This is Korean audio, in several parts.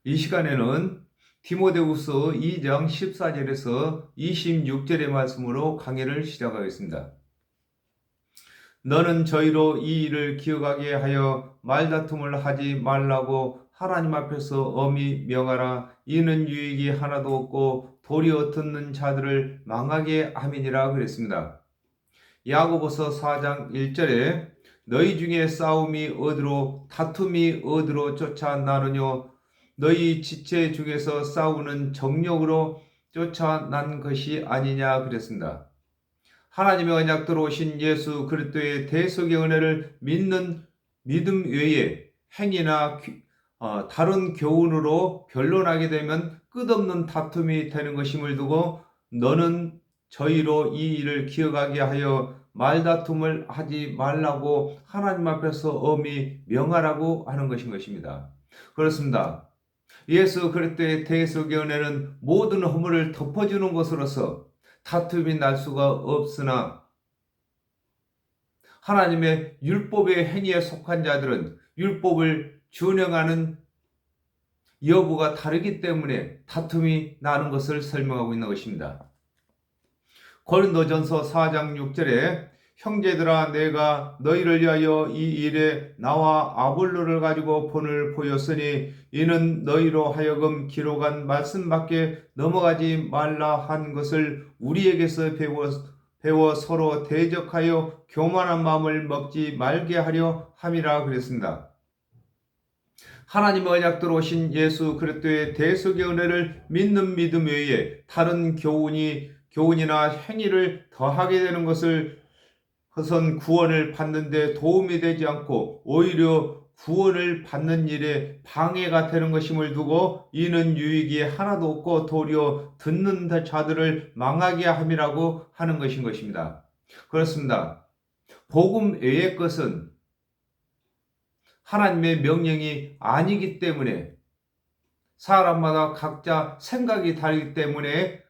이 시간에는 디모데후서 2장 14절에서 26절의 말씀으로 강해를 시작하겠습니다. 너는 저희로 이 일을 기억하게 하여 말다툼을 하지 말라고 하나님 앞에서 엄히 명하라. 이는 유익이 하나도 없고 도리어 듣는 자들을 망하게 함이니라 그랬습니다. 야고보서 4장 1절에 너희 중에 싸움이 어디로 다툼이 어디로 쫓아나느뇨. 너희 지체 중에서 싸우는 정력으로 쫓아난 것이 아니냐 그랬습니다. 하나님의 언약대로 오신 예수 그리스도의 대속의 은혜를 믿는 믿음 외에 행위나 다른 교훈으로 변론하게 되면 끝없는 다툼이 되는 것임을 두고 너는 저희로 이 일을 기억하게 하여 말다툼을 하지 말라고 하나님 앞에서 엄히 명하라고 하는 것입니다. 그렇습니다. 예수 그리스도의 대속의 은혜는 모든 허물을 덮어주는 것으로서 다툼이 날 수가 없으나 하나님의 율법의 행위에 속한 자들은 율법을 준행하는 여부가 다르기 때문에 다툼이 나는 것을 설명하고 있는 것입니다. 고린도전서 4장 6절에 형제들아 내가 너희를 위하여 이 일에 나와 아볼로를 가지고 본을 보였으니 이는 너희로 하여금 기록한 말씀밖에 넘어가지 말라 한 것을 우리에게서 배워 서로 대적하여 교만한 마음을 먹지 말게 하려 함이라 그랬습니다. 하나님의 언약대로 오신 예수 그리스도의 대속의 은혜를 믿는 믿음 외에 다른 교훈이나 행위를 더하게 되는 것은 구원을 받는 데 도움이 되지 않고 오히려 구원을 받는 일에 방해가 되는 것임을 두고 이는 유익이 하나도 없고 도리어 듣는 자들을 망하게 함이라고 하는 것입니다. 그렇습니다. 복음 외의 것은 하나님의 명령이 아니기 때문에 사람마다 각자 생각이 다르기 때문에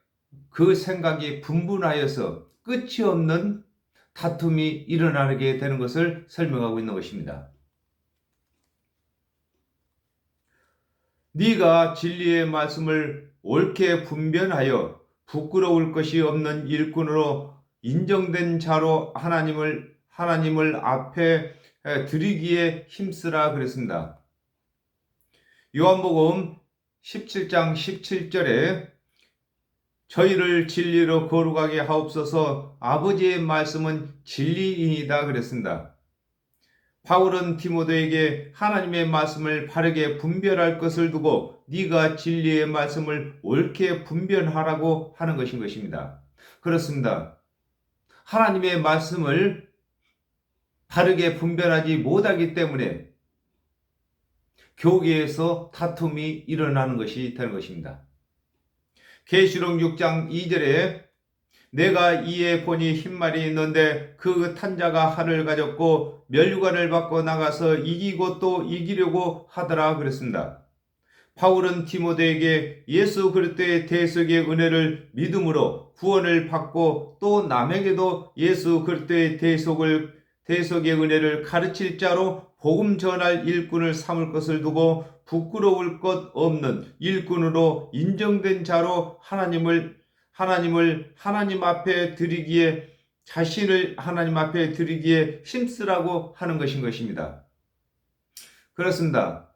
그 생각이 분분하여서 끝이 없는 다툼이 일어나게 되는 것을 설명하고 있는 것입니다. 네가 진리의 말씀을 옳게 분별하여 부끄러울 것이 없는 일꾼으로 인정된 자로 하나님을 앞에 드리기에 힘쓰라 그랬습니다. 요한복음 17장 17절에 저희를 진리로 거룩하게 하옵소서 아버지의 말씀은 진리이다 그랬습니다. 바울은 디모데에게 하나님의 말씀을 바르게 분별할 것을 두고 네가 진리의 말씀을 옳게 분별하라고 하는 것입니다. 그렇습니다. 하나님의 말씀을 바르게 분별하지 못하기 때문에 교계에서 다툼이 일어나는 것이 되는 것입니다. 계시록 6장 2절에 내가 이에 보니 흰말이 있는데 그 탄자가 활을 가졌고 면류관을 받고 나가서 이기고 또 이기려고 하더라 그랬습니다. 바울은 디모데에게 예수 그리스도의 대속의 은혜를 믿음으로 구원을 받고 또 남에게도 예수 그리스도의 대속의 은혜를 가르칠 자로 복음 전할 일꾼을 삼을 것을 두고 부끄러울 것 없는 일꾼으로 인정된 자로 하나님 앞에 드리기에 자신을 하나님 앞에 드리기에 힘쓰라고 하는 것입니다. 그렇습니다.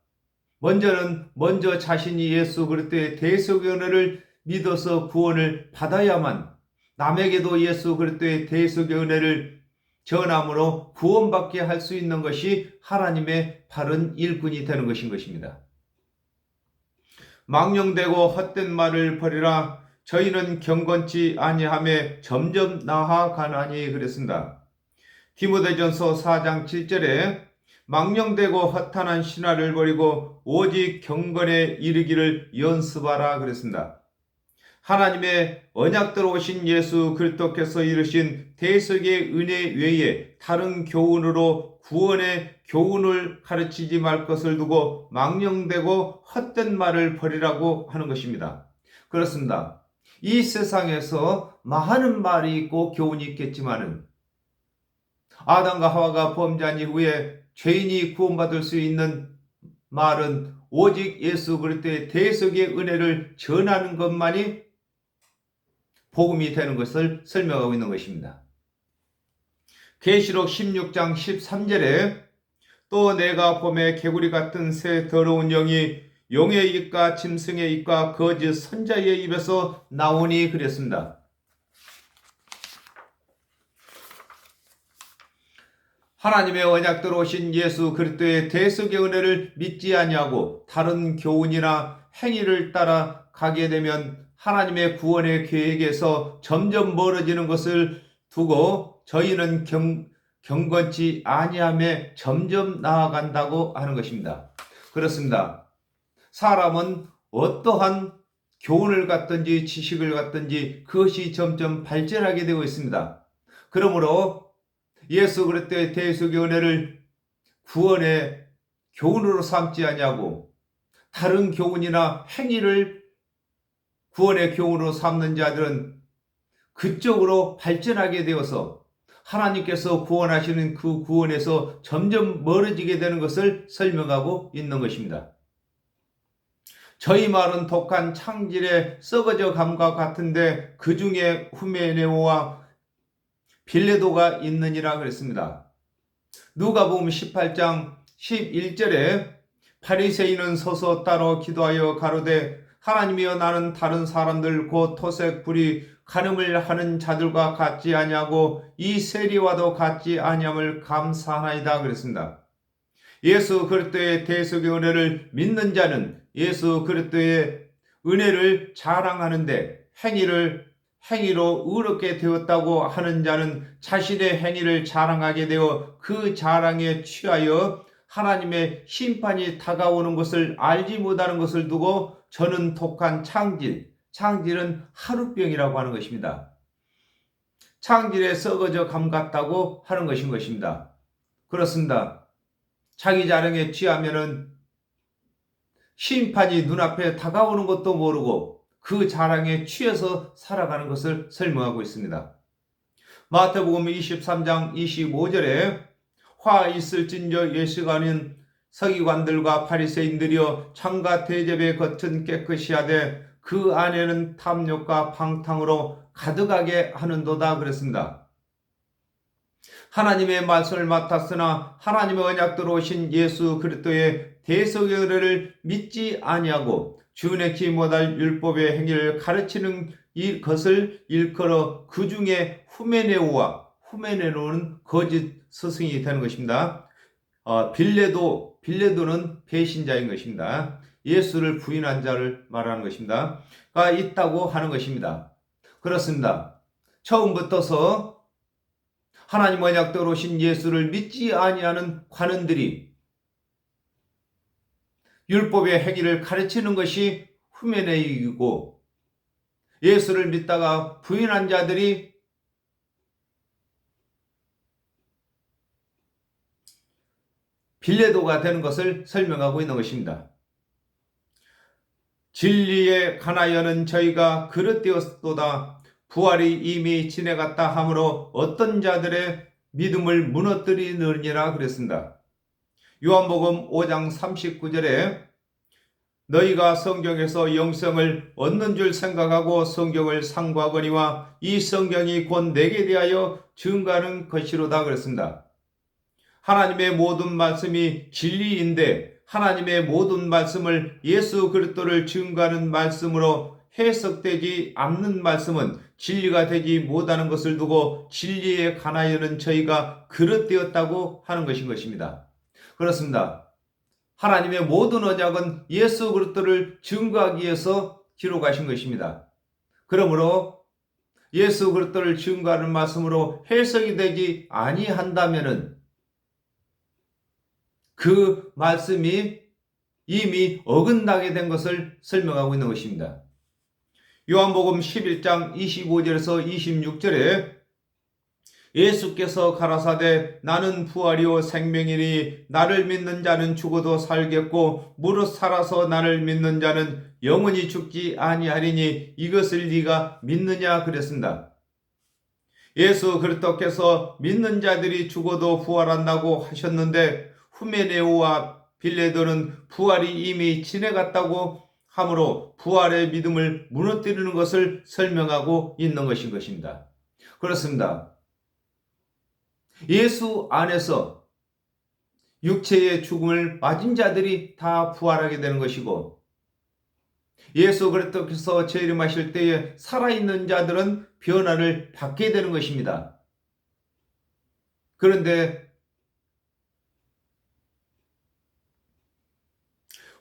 먼저 자신이 예수 그리스도의 대속의 은혜를 믿어서 구원을 받아야만 남에게도 예수 그리스도의 대속의 은혜를 전함으로 구원받게 할 수 있는 것이 하나님의 바른 일꾼이 되는 것입니다. 망령되고 헛된 말을 버리라. 저희는 경건치 아니하며 점점 나아가나니 그랬습니다. 디모데전서 4장 7절에 망령되고 허탄한 신화를 버리고 오직 경건에 이르기를 연습하라 그랬습니다. 하나님의 언약대로 오신 예수 그리스도께서 이르신 대속의 은혜 외에 다른 교훈으로 구원의 교훈을 가르치지 말 것을 두고 망령되고 헛된 말을 버리라고 하는 것입니다. 그렇습니다. 이 세상에서 많은 말이 있고 교훈이 있겠지만은 아담과 하와가 범죄한 이후에 죄인이 구원받을 수 있는 말은 오직 예수 그리스도의 대속의 은혜를 전하는 것만이 복음이 되는 것을 설명하고 있는 것입니다. 계시록 16장 13절에 또 내가 봄에 개구리 같은 새 더러운 영이 용의 입과 짐승의 입과 거짓 선자의 입에서 나오니 그랬습니다. 하나님의 언약대로 오신 예수 그리스도의 대속의 은혜를 믿지 아니하고 다른 교훈이나 행위를 따라 가게 되면 하나님의 구원의 계획에서 점점 멀어지는 것을 두고 저희는 경건치 아니함에 점점 나아간다고 하는 것입니다. 그렇습니다. 사람은 어떠한 교훈을 갖든지 지식을 갖든지 그것이 점점 발전하게 되고 있습니다. 그러므로 예수 그리스도의 대속의 은혜를 구원의 교훈으로 삼지 아니하고 다른 교훈이나 행위를 구원의 교훈으로 삼는 자들은 그쪽으로 발전하게 되어서 하나님께서 구원하시는 그 구원에서 점점 멀어지게 되는 것을 설명하고 있는 것입니다. 저희 말은 독한 창질의 썩어져 감과 같은데 그 중에 후메네오와 빌레도가 있느니라 그랬습니다. 누가복음 18장 11절에 바리새인은 서서 따로 기도하여 가로되 하나님이여 나는 다른 사람들 곧 토색 불이 간음을 하는 자들과 같지 아니하고 이 세리와도 같지 아니함을 감사하나이다 그랬습니다. 예수 그리스도의 대속의 은혜를 믿는 자는 예수 그리스도의 은혜를 자랑하는데 행위로 의롭게 되었다고 하는 자는 자신의 행위를 자랑하게 되어 그 자랑에 취하여 하나님의 심판이 다가오는 것을 알지 못하는 것을 두고 저는 독한 창질은 하루병이라고 하는 것입니다. 창질에 썩어져 감 같다고 하는 것인 것입니다. 그렇습니다. 자기 자랑에 취하면은 심판이 눈앞에 다가오는 것도 모르고 그 자랑에 취해서 살아가는 것을 설명하고 있습니다. 마태복음 23장 25절에 화 있을진저 예수가는 서기관들과 바리새인들이여 창과 대접에 겉은 깨끗이 하되 그 안에는 탐욕과 방탕으로 가득하게 하는도다 그랬습니다. 하나님의 말씀을 맡았으나 하나님의 언약대로 오신 예수 그리스도의 대속의 은혜를 믿지 아니하고 준행치 못할 율법의 행위를 가르치는 것을 일컬어 그 중에 후메네오는 거짓 스승이 되는 것입니다. 빌레도는 배신자인 것입니다. 예수를 부인한 자를 말하는 것입니다. 가 있다고 하는 것입니다. 그렇습니다. 처음부터서 하나님 언약대로 오신 예수를 믿지 아니하는 관원들이 율법의 행위를 가르치는 것이 후메네이고 예수를 믿다가 부인한 자들이 빌레도가 되는 것을 설명하고 있는 것입니다. 진리에 관하여는 저희가 그릇되었도다. 부활이 이미 지나갔다 하므로 어떤 자들의 믿음을 무너뜨리느니라 그랬습니다. 요한복음 5장 39절에 너희가 성경에서 영생을 얻는 줄 생각하고 성경을 상고하거니와 이 성경이 곧 내게 대하여 증거하는 것이로다 그랬습니다. 하나님의 모든 말씀이 진리인데 하나님의 모든 말씀을 예수 그리스도를 증거하는 말씀으로 해석되지 않는 말씀은 진리가 되지 못하는 것을 두고 진리에 관하여는 저희가 그릇되었다고 하는 것인 것입니다. 그렇습니다. 하나님의 모든 언약은 예수 그리스도를 증거하기 위해서 기록하신 것입니다. 그러므로 예수 그리스도를 증거하는 말씀으로 해석이 되지 아니한다면은 그 말씀이 이미 어긋나게 된 것을 설명하고 있는 것입니다. 요한복음 11장 25절에서 26절에 예수께서 가라사대 나는 부활이요 생명이니 나를 믿는 자는 죽어도 살겠고 무릇 살아서 나를 믿는 자는 영원히 죽지 아니하리니 이것을 네가 믿느냐 그랬습니다. 예수 그리스도께서 믿는 자들이 죽어도 부활한다고 하셨는데 후메네오와 빌레도는 부활이 이미 지나갔다고 하므로 부활의 믿음을 무너뜨리는 것을 설명하고 있는 것인 것입니다. 그렇습니다. 예수 안에서 육체의 죽음을 맞은 자들이 다 부활하게 되는 것이고, 예수 그리스도께서 재림하실 때에 살아있는 자들은 변화를 받게 되는 것입니다. 그런데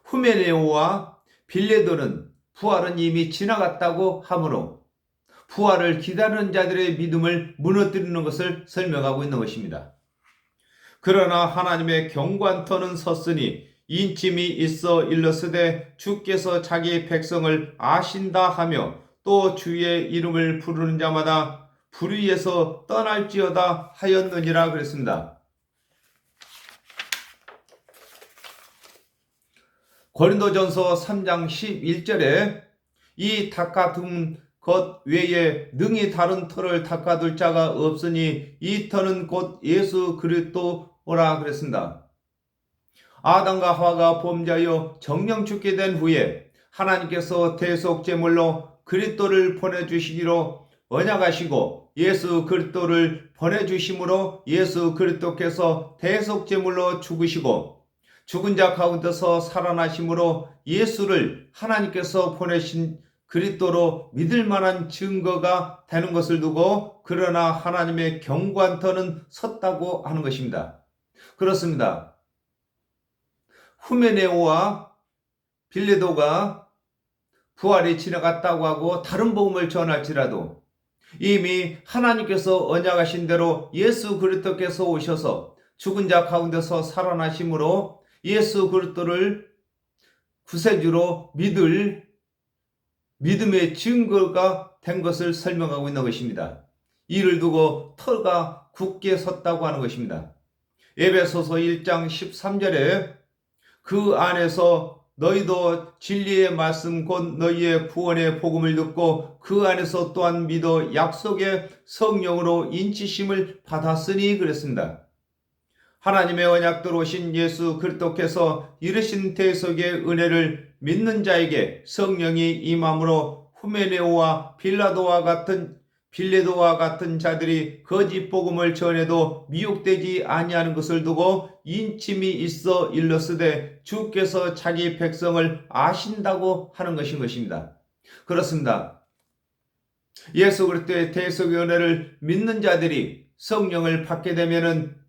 후메네오와 빌레도는 부활은 이미 지나갔다고 하므로 부활을 기다리는 자들의 믿음을 무너뜨리는 것을 설명하고 있는 것입니다. 그러나 하나님의 경관터는 섰으니 인침이 있어 일렀으되 주께서 자기 백성을 아신다 하며 또 주의 이름을 부르는 자마다 불의에서 떠날지어다 하였느니라 그랬습니다. 고린도전서 3장 11절에 이 닦아둔 것 외에 능히 다른 터를 닦아둘 자가 없으니 이 터는 곧 예수 그리스도라 그랬습니다. 아담과 하와가 범죄하여 정령 죽게 된 후에 하나님께서 대속제물로 그리스도를 보내주시기로 언약하시고 예수 그리스도를 보내주심으로 예수 그리스도께서 대속제물로 죽으시고 죽은 자 가운데서 살아나심으로 예수를 하나님께서 보내신 그리스도로 믿을 만한 증거가 되는 것을 두고 그러나 하나님의 경관터는 섰다고 하는 것입니다. 그렇습니다. 후메네오와 빌레도가 부활이 지나갔다고 하고 다른 복음을 전할지라도 이미 하나님께서 언약하신 대로 예수 그리스도께서 오셔서 죽은 자 가운데서 살아나심으로 예수 그리스도를 구세주로 믿을 믿음의 증거가 된 것을 설명하고 있는 것입니다. 이를 두고 터가 굳게 섰다고 하는 것입니다. 에베소서 1장 13절에 그 안에서 너희도 진리의 말씀 곧 너희의 구원의 복음을 듣고 그 안에서 또한 믿어 약속의 성령으로 인치심을 받았으니 그랬습니다. 하나님의 언약대로 오신 예수 그리스도께서 이르신 대속의 은혜를 믿는 자에게 성령이 임함으로 후메네오와 빌레도와 같은 자들이 거짓 복음을 전해도 미혹되지 아니하는 것을 두고 인침이 있어 일렀으되 주께서 자기 백성을 아신다고 하는 것입니다. 그렇습니다. 예수 그리스도의 대속의 은혜를 믿는 자들이 성령을 받게 되면은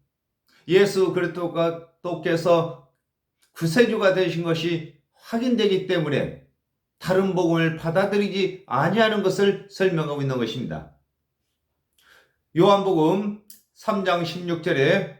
예수 그리스도께서 구세주가 되신 것이 확인되기 때문에 다른 복음을 받아들이지 아니하는 것을 설명하고 있는 것입니다. 요한복음 3장 16절에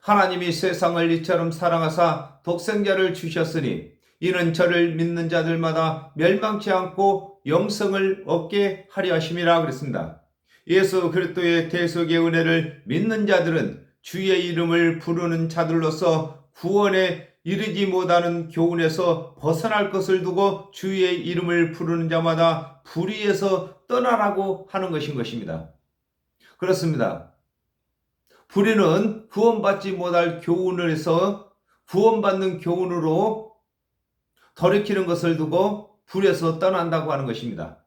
하나님이 세상을 이처럼 사랑하사 독생자를 주셨으니 이는 저를 믿는 자들마다 멸망치 않고 영생을 얻게 하려 하심이라 그랬습니다. 예수 그리스도의 대속의 은혜를 믿는 자들은 주의 이름을 부르는 자들로서 구원에 이르지 못하는 교훈에서 벗어날 것을 두고 주의 이름을 부르는 자마다 불의에서 떠나라고 하는 것인 것입니다. 그렇습니다. 불의는 구원받지 못할 교훈을 해서 구원받는 교훈으로 돌이키는 것을 두고 불에서 떠난다고 하는 것입니다.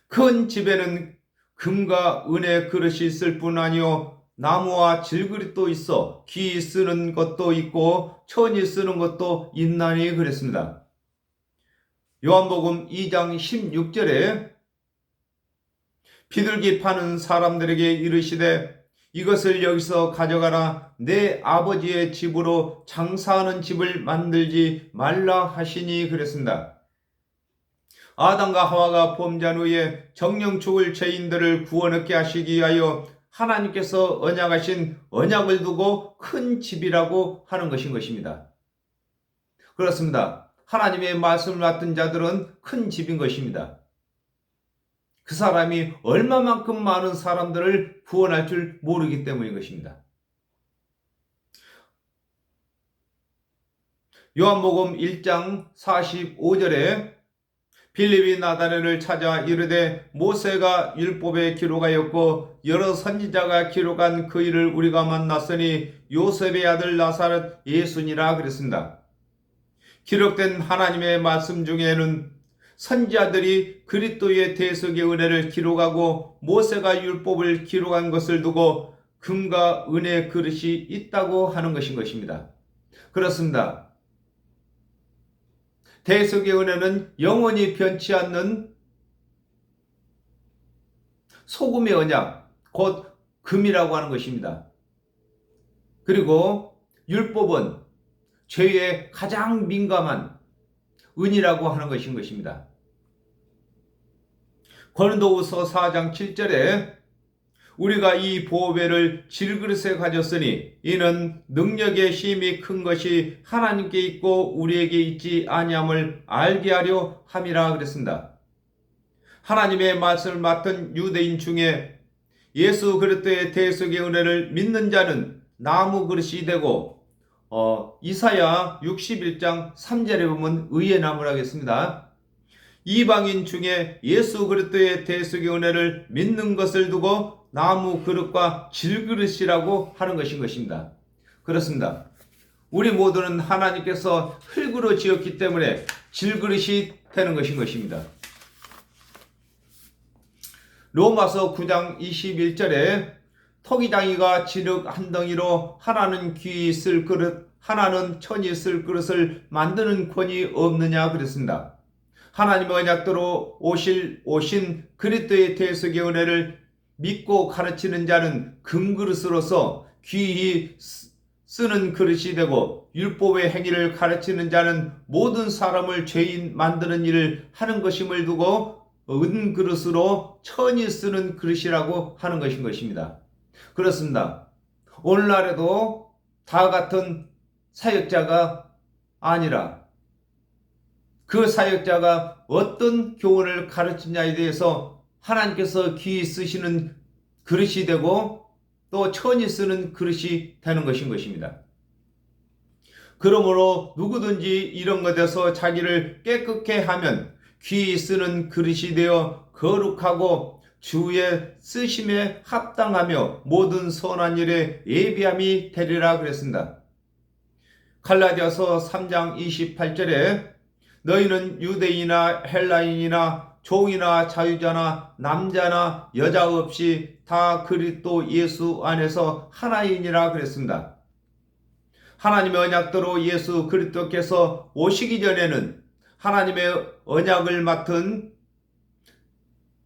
큰 집에는 금과 은의 그릇이 있을 뿐 아니요 나무와 질그릇도 있어 귀 쓰는 것도 있고 천이 쓰는 것도 있나니 그랬습니다. 요한복음 2장 16절에 비둘기 파는 사람들에게 이르시되 이것을 여기서 가져가라 내 아버지의 집으로 장사하는 집을 만들지 말라 하시니 그랬습니다. 아담과 하와가 범죄한 후에 정령 죽을 죄인들을 구원 얻게 하시기 위하여 하나님께서 언약하신 언약을 두고 큰 집이라고 하는 것인 것입니다. 그렇습니다. 하나님의 말씀을 맡은 자들은 큰 집인 것입니다. 그 사람이 얼마만큼 많은 사람들을 구원할 줄 모르기 때문인 것입니다. 요한복음 1장 45절에 빌립이 나다나엘을 찾아 이르되 모세가 율법에 기록하였고 여러 선지자가 기록한 그 일을 우리가 만났으니 요셉의 아들 나사렛 예수니라 그랬습니다. 기록된 하나님의 말씀 중에는 선지자들이 그리스도의 대속의 은혜를 기록하고 모세가 율법을 기록한 것을 두고 금과 은의 그릇이 있다고 하는 것인 것입니다. 그렇습니다. 대속의 은혜는 영원히 변치 않는 소금의 언약, 곧 금이라고 하는 것입니다. 그리고 율법은 죄에 가장 민감한 은이라고 하는 것인 것입니다. 고린도후서 4장 7절에 우리가 이 보배를 질그릇에 가졌으니 이는 능력의 힘이 큰 것이 하나님께 있고 우리에게 있지 아니함을 알게 하려 함이라 그랬습니다. 하나님의 말씀을 맡은 유대인 중에 예수 그리스도의 대속의 은혜를 믿는 자는 나무 그릇이 되고 이사야 61장 3절에 보면 의의 나무라 하겠습니다. 이방인 중에 예수 그리스도의 대속의 은혜를 믿는 것을 두고 나무 그릇과 질그릇이라고 하는 것인 것입니다. 그렇습니다. 우리 모두는 하나님께서 흙으로 지었기 때문에 질그릇이 되는 것인 것입니다. 로마서 9장 21절에 토기장이가 진흙 한 덩이로 하나는 귀히 쓸 그릇 하나는 천이 쓸 그릇을 만드는 권이 없느냐 그랬습니다. 하나님의 언약대로 오신 그리스도의 대속의 은혜를 믿고 가르치는 자는 금그릇으로서 귀히 쓰는 그릇이 되고 율법의 행위를 가르치는 자는 모든 사람을 죄인 만드는 일을 하는 것임을 두고 은그릇으로 천이 쓰는 그릇이라고 하는 것인 것입니다. 그렇습니다. 오늘날에도 다 같은 사역자가 아니라 그 사역자가 어떤 교훈을 가르치냐에 대해서 하나님께서 귀히 쓰시는 그릇이 되고 또 천이 쓰는 그릇이 되는 것인 것입니다. 그러므로 누구든지 이런 것에서 자기를 깨끗게 하면 귀히 쓰는 그릇이 되어 거룩하고 주의 쓰심에 합당하며 모든 선한 일에 예비함이 되리라 그랬습니다. 갈라디아서 3장 28절에 너희는 유대인이나 헬라인이나 종이나 자유자나 남자나 여자 없이 다 그리스도 예수 안에서 하나이니라 그랬습니다. 하나님의 언약대로 예수 그리스도께서 오시기 전에는 하나님의 언약을 맡은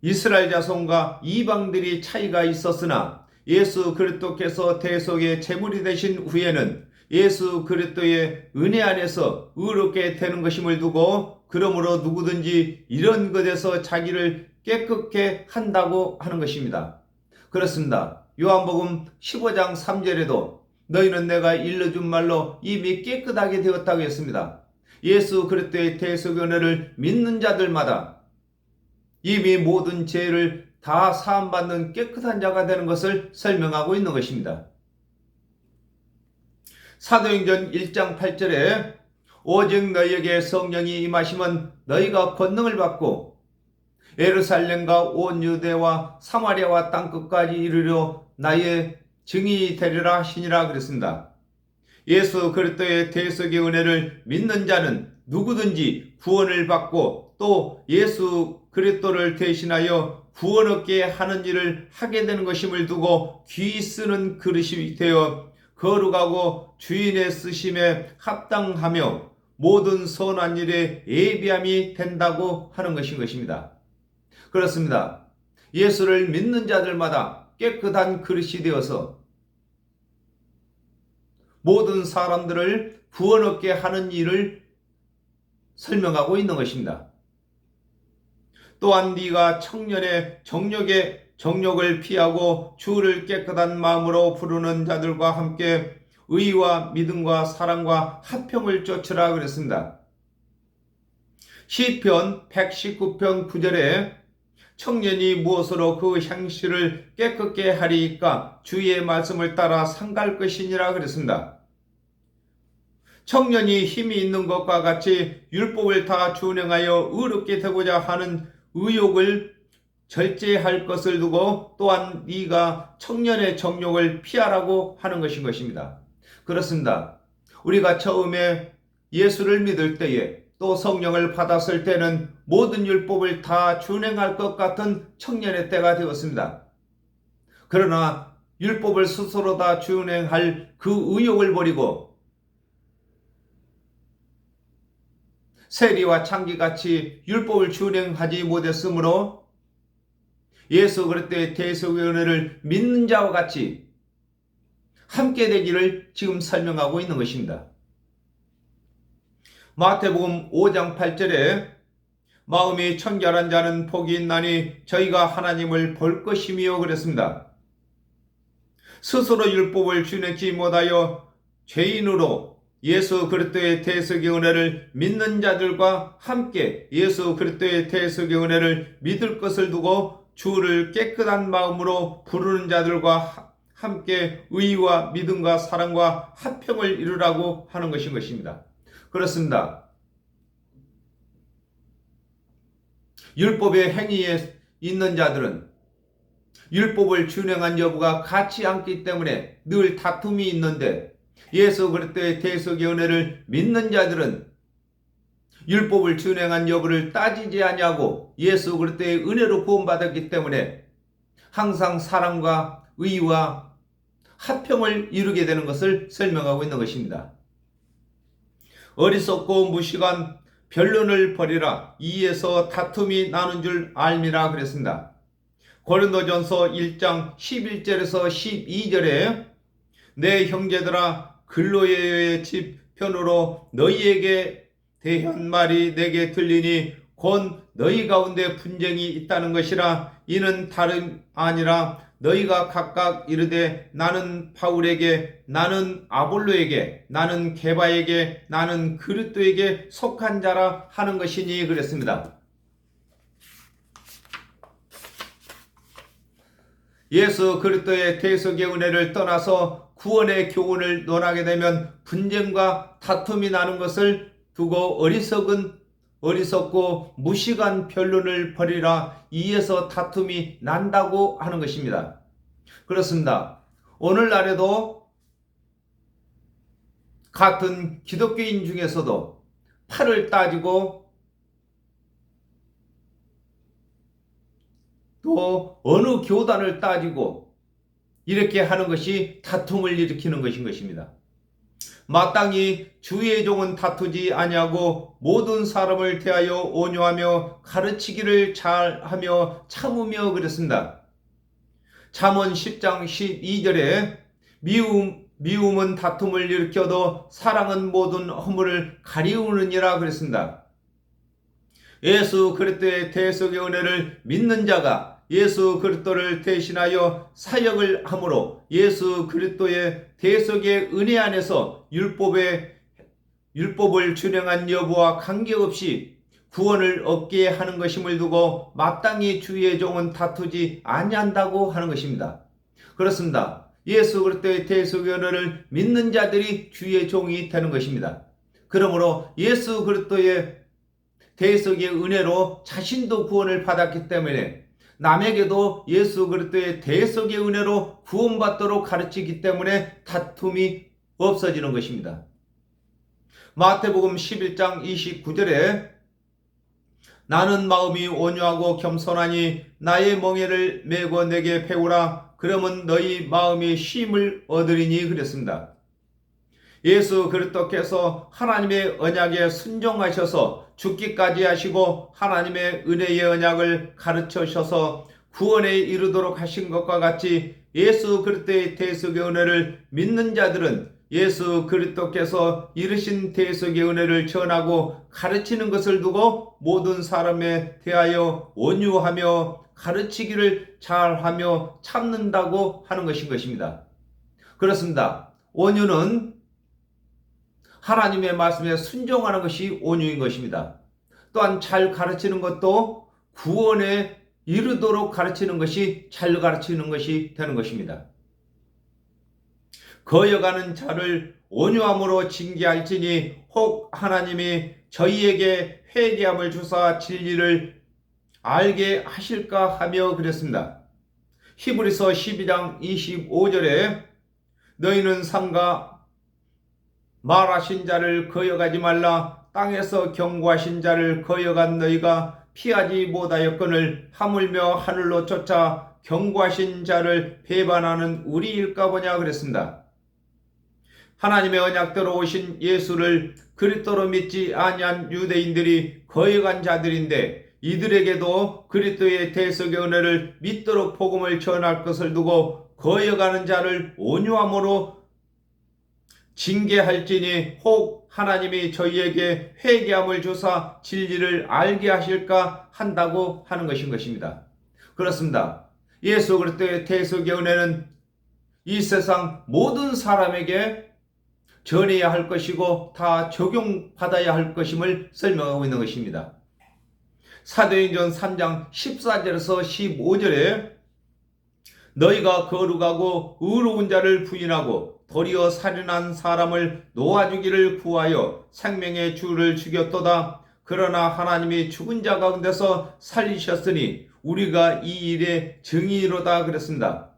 이스라엘 자손과 이방들이 차이가 있었으나 예수 그리스도께서 대속의 제물이 되신 후에는 예수 그리스도의 은혜 안에서 의롭게 되는 것임을 두고 그러므로 누구든지 이런 것에서 자기를 깨끗게 한다고 하는 것입니다. 그렇습니다. 요한복음 15장 3절에도 너희는 내가 일러준 말로 이미 깨끗하게 되었다고 했습니다. 예수 그리스도의 대속의 은혜를 믿는 자들마다 이미 모든 죄를 다 사함받는 깨끗한 자가 되는 것을 설명하고 있는 것입니다. 사도행전 1장 8절에 오직 너희에게 성령이 임하시면 너희가 권능을 받고 예루살렘과 온 유대와 사마리아와 땅끝까지 이르려 나의 증인이 되리라 하시니라 그랬습니다. 예수 그리스도의 대속의 은혜를 믿는 자는 누구든지 구원을 받고 또 예수 그리스도를 대신하여 구원 얻게 하는 일을 하게 되는 것임을 두고 귀히 쓰는 그릇이 되어 거룩하고 주인의 쓰심에 합당하며 모든 선한 일에 예비함이 된다고 하는 것인 것입니다. 그렇습니다. 예수를 믿는 자들마다 깨끗한 그릇이 되어서 모든 사람들을 구원 얻게 하는 일을 설명하고 있는 것입니다. 또한 네가 청년의 정욕을 피하고 주를 깨끗한 마음으로 부르는 자들과 함께 의와 믿음과 사랑과 화평을 쫓으라 그랬습니다. 시편 119편 9절에 청년이 무엇으로 그 향실을 깨끗게 하리이까 주의 말씀을 따라 상갈 것이니라 그랬습니다. 청년이 힘이 있는 것과 같이 율법을 다 준행하여 의롭게 되고자 하는 의욕을 절제할 것을 두고 또한 네가 청년의 정욕을 피하라고 하는 것인 것입니다. 그렇습니다. 우리가 처음에 예수를 믿을 때에 또 성령을 받았을 때는 모든 율법을 다 준행할 것 같은 청년의 때가 되었습니다. 그러나 율법을 스스로 다 준행할 그 의욕을 버리고 세리와 창기같이 율법을 준행하지 못했으므로 예수 그리스도의 대속의 은혜를 믿는 자와 같이 함께 되기를 지금 설명하고 있는 것입니다. 마태복음 5장 8절에 마음이 청결한 자는 복이 있나니 저희가 하나님을 볼 것이며 그랬습니다. 스스로 율법을 준행치 못하여 죄인으로 예수 그리스도의 대속의 은혜를 믿는 자들과 함께 예수 그리스도의 대속의 은혜를 믿을 것을 두고 주를 깨끗한 마음으로 부르는 자들과 함께 의와 믿음과 사랑과 화평을 이루라고 하는 것인 것입니다. 그렇습니다. 율법의 행위에 있는 자들은 율법을 준행한 여부가 같지 않기 때문에 늘 다툼이 있는데 예수 그리스도의 대속의 은혜를 믿는 자들은 율법을 준행한 여부를 따지지 아니하고 예수 그리스도의 은혜로 구원받았기 때문에 항상 사랑과 의와 화평을 이루게 되는 것을 설명하고 있는 것입니다. 어리석고 무식한 변론을 버리라. 이에서 다툼이 나는 줄 알미라 그랬습니다. 고린도전서 1장 11절에서 12절에 내 형제들아 글로에의 집 편으로 너희에게 대한 말이 내게 들리니 곧 너희 가운데 분쟁이 있다는 것이라. 이는 다름 아니라 너희가 각각 이르되 나는 바울에게, 나는 아볼로에게, 나는 게바에게, 나는 그리스도에게 속한 자라 하는 것이니 그랬습니다. 예수 그리스도의 대속의 은혜를 떠나서 구원의 교훈을 논하게 되면 분쟁과 다툼이 나는 것을 두고 어리석고 무식한 변론을 벌이라. 이에서 다툼이 난다고 하는 것입니다. 그렇습니다. 오늘날에도 같은 기독교인 중에서도 팔을 따지고 또 어느 교단을 따지고 이렇게 하는 것이 다툼을 일으키는 것인 것입니다. 마땅히 주의 종은 다투지 아니하고 모든 사람을 대하여 온유하며 가르치기를 잘하며 참으며 그랬습니다. 잠언 10장 12절에 미움은 다툼을 일으켜도 사랑은 모든 허물을 가리우느니라 그랬습니다. 예수 그리스도의 대속의 은혜를 믿는 자가 예수 그리스도를 대신하여 사역을 함으로 예수 그리스도의 대속의 은혜 안에서 율법을 준행한 여부와 관계없이 구원을 얻게 하는 것임을 두고 마땅히 주의 종은 다투지 아니한다고 하는 것입니다. 그렇습니다. 예수 그리스도의 대속의 은혜를 믿는 자들이 주의 종이 되는 것입니다. 그러므로 예수 그리스도의 대속의 은혜로 자신도 구원을 받았기 때문에 남에게도 예수 그리스도의 대속의 은혜로 구원받도록 가르치기 때문에 다툼이 없어지는 것입니다. 마태복음 11장 29절에 나는 마음이 온유하고 겸손하니 나의 멍에를 메고 내게 배우라. 그러면 너희 마음이 쉼을 얻으리니 그랬습니다. 예수 그리스도께서 하나님의 언약에 순종하셔서 죽기까지 하시고 하나님의 은혜의 언약을 가르쳐셔서 구원에 이르도록 하신 것과 같이 예수 그리스도의 대속의 은혜를 믿는 자들은 예수 그리스도께서 이르신 대속의 은혜를 전하고 가르치는 것을 두고 모든 사람에 대하여 온유하며 가르치기를 잘하며 참는다고 하는 것인 것입니다. 그렇습니다. 온유는 하나님의 말씀에 순종하는 것이 온유인 것입니다. 또한 잘 가르치는 것도 구원에 이르도록 가르치는 것이 잘 가르치는 것이 되는 것입니다. 거여가는 자를 온유함으로 징계할지니 혹 하나님이 저희에게 회개함을 주사 진리를 알게 하실까 하며 그랬습니다. 히브리서 12장 25절에 너희는 삼가 말하신 자를 거역하지 말라. 땅에서 경고하신 자를 거역한 너희가 피하지 못하였거늘 하물며 하늘로 쫓아 경고하신 자를 배반하는 우리일까 보냐 그랬습니다. 하나님의 언약대로 오신 예수를 그리스도로 믿지 아니한 유대인들이 거역한 자들인데 이들에게도 그리스도의 대속의 은혜를 믿도록 복음을 전할 것을 두고 거역하는 자를 온유함으로 징계할지니 혹 하나님이 저희에게 회개함을 주사 진리를 알게 하실까 한다고 하는 것입니다. 그렇습니다. 예수 그리스도의 대속의 은혜는 이 세상 모든 사람에게 전해야 할 것이고 다 적용받아야 할 것임을 설명하고 있는 것입니다. 사도행전 3장 14절에서 15절에 너희가 거룩하고 의로운 자를 부인하고 도리어 살인한 사람을 놓아주기를 구하여 생명의 주를 죽였도다. 그러나 하나님이 죽은 자 가운데서 살리셨으니 우리가 이 일의 증인이로다 그랬습니다.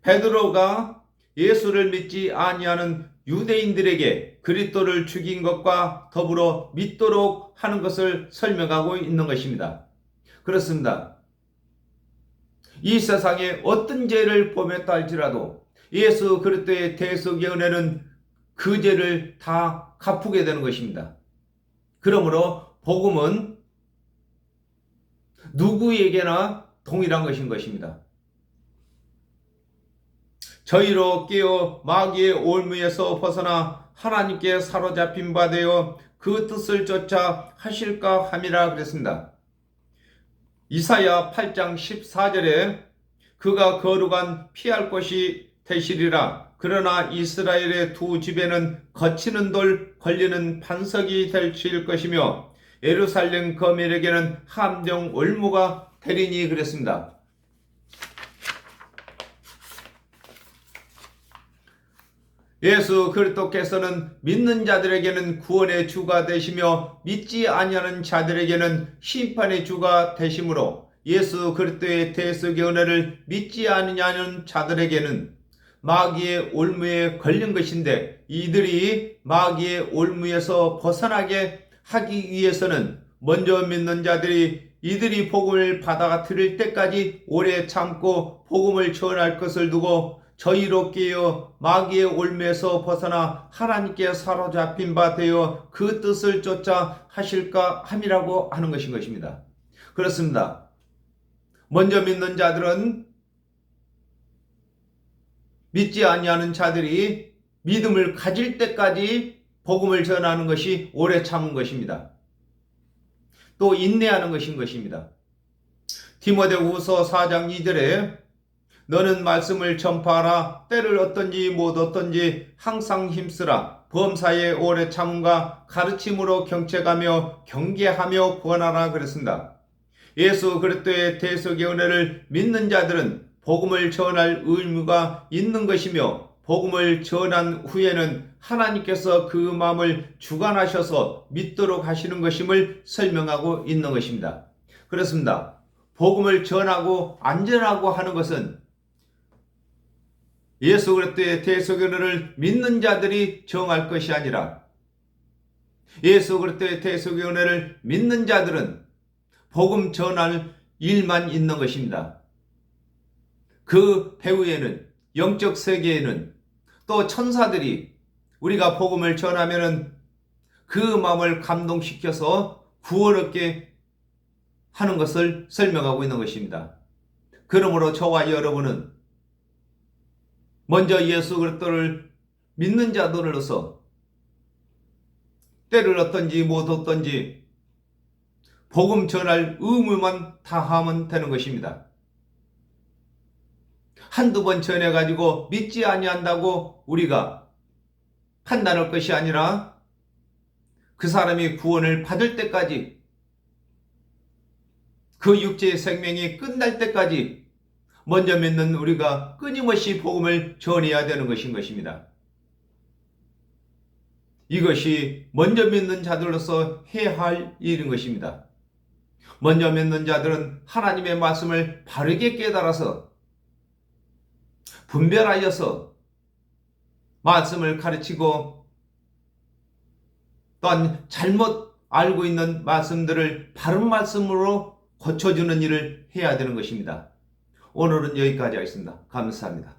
베드로가 예수를 믿지 아니하는 유대인들에게 그리스도를 죽인 것과 더불어 믿도록 하는 것을 설명하고 있는 것입니다. 그렇습니다. 이 세상에 어떤 죄를 범했다 할지라도 예수 그리스도의 대속의 은혜는 그 죄를 다 갚게 되는 것입니다. 그러므로 복음은 누구에게나 동일한 것입니다. 저희로 깨어 마귀의 올무에서 벗어나 하나님께 사로잡힌 바 되어 그 뜻을 쫓아 하실까 함이라 그랬습니다. 이사야 8장 14절에 그가 거룩한 피할 곳이 되시리라. 그러나 이스라엘의 두 집에는 거치는 돌 걸리는 반석이 될 것이며 예루살렘 거민에게는 함정 올무가 되리니 그랬습니다. 예수 그리스도께서는 믿는 자들에게는 구원의 주가 되시며 믿지 아니하는 자들에게는 심판의 주가 되시므로 예수 그리스도의 대속의 은혜를 믿지 아니하는 자들에게는 마귀의 올무에 걸린 것인데 이들이 마귀의 올무에서 벗어나게 하기 위해서는 먼저 믿는 자들이 이들이 복음을 받아 들을 때까지 오래 참고 복음을 전할 것을 두고 저희로 깨어 마귀의 올무에서 벗어나 하나님께 사로잡힌 바 되어 그 뜻을 쫓아 하실까 함이라고 하는 것입니다. 그렇습니다. 먼저 믿는 자들은 믿지 아니하는 자들이 믿음을 가질 때까지 복음을 전하는 것이 오래 참은 것입니다. 또 인내하는 것입니다. 디모데후서 4장 2절에 너는 말씀을 전파하라. 때를 얻든지 못 얻든지 항상 힘쓰라. 범사의 오래 참음과 가르침으로 경책하며 경계하며 구원하라 그랬습니다. 예수 그리스도의 대속의 은혜를 믿는 자들은 복음을 전할 의무가 있는 것이며 복음을 전한 후에는 하나님께서 그 마음을 주관하셔서 믿도록 하시는 것임을 설명하고 있는 것입니다. 그렇습니다. 복음을 전하고 안전하고 하는 것은 예수 그리스도의 대속의 은혜를 믿는 자들이 정할 것이 아니라 예수 그리스도의 대속의 은혜를 믿는 자들은 복음 전할 일만 있는 것입니다. 그 배후에는 영적 세계에는 또 천사들이 우리가 복음을 전하면은 그 마음을 감동시켜서 구원 얻게 하는 것을 설명하고 있는 것입니다. 그러므로 저와 여러분은 먼저 예수 그리스도를 믿는 자들로서 때를 얻든지 못 얻든지 복음 전할 의무만 다하면 되는 것입니다. 한두 번 전해가지고 믿지 아니한다고 우리가 판단할 것이 아니라 그 사람이 구원을 받을 때까지 그 육체의 생명이 끝날 때까지 먼저 믿는 우리가 끊임없이 복음을 전해야 되는 것입니다. 이것이 먼저 믿는 자들로서 해야 할 일인 것입니다. 먼저 믿는 자들은 하나님의 말씀을 바르게 깨달아서 분별하여서 말씀을 가르치고 또한 잘못 알고 있는 말씀들을 바른 말씀으로 고쳐주는 일을 해야 되는 것입니다. 오늘은 여기까지 하겠습니다. 감사합니다.